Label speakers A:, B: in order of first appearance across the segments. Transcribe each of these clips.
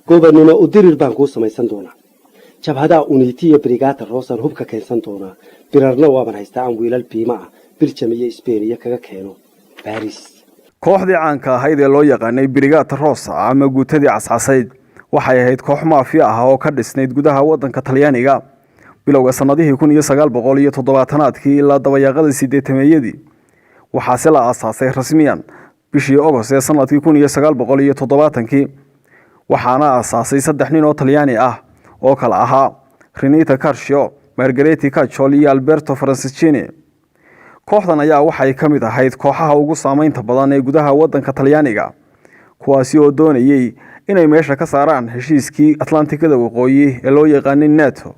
A: gobernimo u dirir baan kuu samaysan doonaa jabhada unitiya brigada rosan hubka keensan doonaa birarna waaban haystaa aan wiilal biima ah Belgium iyo Spain kaga keeno Paris
B: kooxdii caanka ahayd ee loo yaqaanay Brigada Rosa ama guutadii cascasayd waxay ahayd koox maafiya ah oo ka dhisnayd gudaha wadanka Talyaaniga bilowga sanadihii 1970 ilaa dabayaaqada 80-meeyadii waxaa la aasaasay rasmiyan bishii August ee sanadkii 1970 waxaana aasaasay 3 nin oo Talyaani ah oo kala ahaa Renata Carcio, Margherita Caccioli iyo Alberto Francescini. kooxdan ayaa waxay ka mid ahayd kooxaha ugu saameynta badan ee gudaha wadanka Talyaaniga kuwaasi oo doonayay inay meesha ka saaraan heshiiskii Atlantikada waqooyi ee loo yaqaanay NATO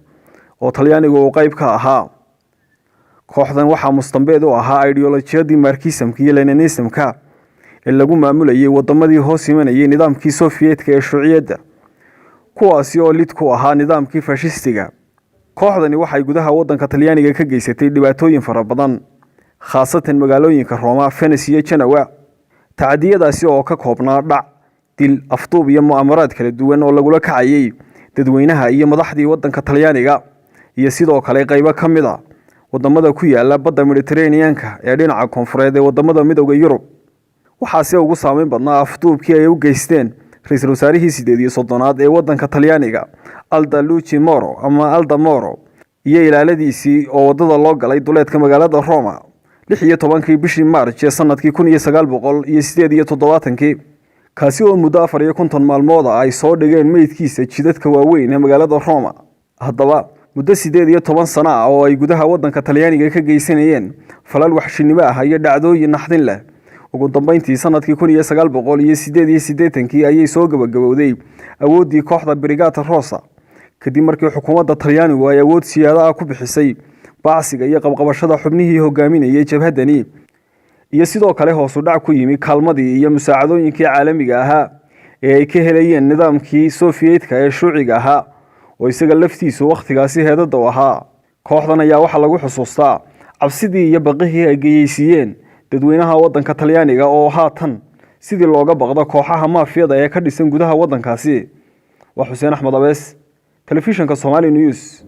B: oo Talyaanigu uu qayb ka ahaa. kooxdan waxaa mustambeed u ahaa ideolojiyadii Marxismka iyo Leninismka ee lagu maamulayay wadamadii hoos imanayay nidaamkii Soviyetka ee Shuuciyadda kuwaasi oo lid ku ahaa nidaamkii fashistiga. kooxdani waxay gudaha wadanka Talyaaniga ka geysatay dhibaatooyin fara badan khaasatan magaalooyinka Roma, Venice iyo Genoa. tacdiyadaasi oo ka koobnaa dhac, dil, afduub iyo mu'amaraad kala duwan oo lagula kacayay dadweynaha iyo madaxdii wadanka Talyaaniga iyo sidoo kale qaybo ka mid ah wadamada ku yaala badda Mediterranean-ka ee dhinaca koonfureed ee wadamada Midowga Yurub. waxaase ugu saameyn badnaa afduubkii ay u geysteen ra'iisul wasaarihii 38aad ee wadanka Talyaaniga Aldo Moro ama Aldo Moro iyo ilaaladiisii oo wadada loo galay duleedka magaalada Roma 16 bishii March ee sanadkii 1978 kaasi oo muddo 54 maalmood ay soo dhigeen meydkiisa jidadka waaweyn ee magaalada Roma. haddaba muddo 18 sano ah oo ay gudaha wadanka Talyaaniga ka geysanayeen falal waxshinimo ah iyo dhacdooyin naxdin leh ugu dambeyntii sanadkii 1988 ayay soo gabagabowday awoodii kooxda Brigada Rosa kadib markii xukuumadda Talyaanigu ay awood siyaada ku bixisay baasiga iyo qabqabashada xubnihii hogaaminayay jabhadani iyo sidoo kale hoos u dhac ku yimi kaalmadii iyo musaacadooyinkii caalamiga ahaa ee ay ka helayeen nidaamkii Sovietka ee Shuuciga ahaa oo isaga laftiisu waqtigaasi heedada u ahaa. kooxdan ayaa waxa lagu xusuustaa cabsidii iyo baqihii ay geeysiiyeen dadweynaha wadanka Talyaaniga oo haatan sidii looga baqdo kooxaha maafiyada ee ka dhisan gudaha wadankaasi. waa Xuseen Axmed Abees, telefishinka Somali News.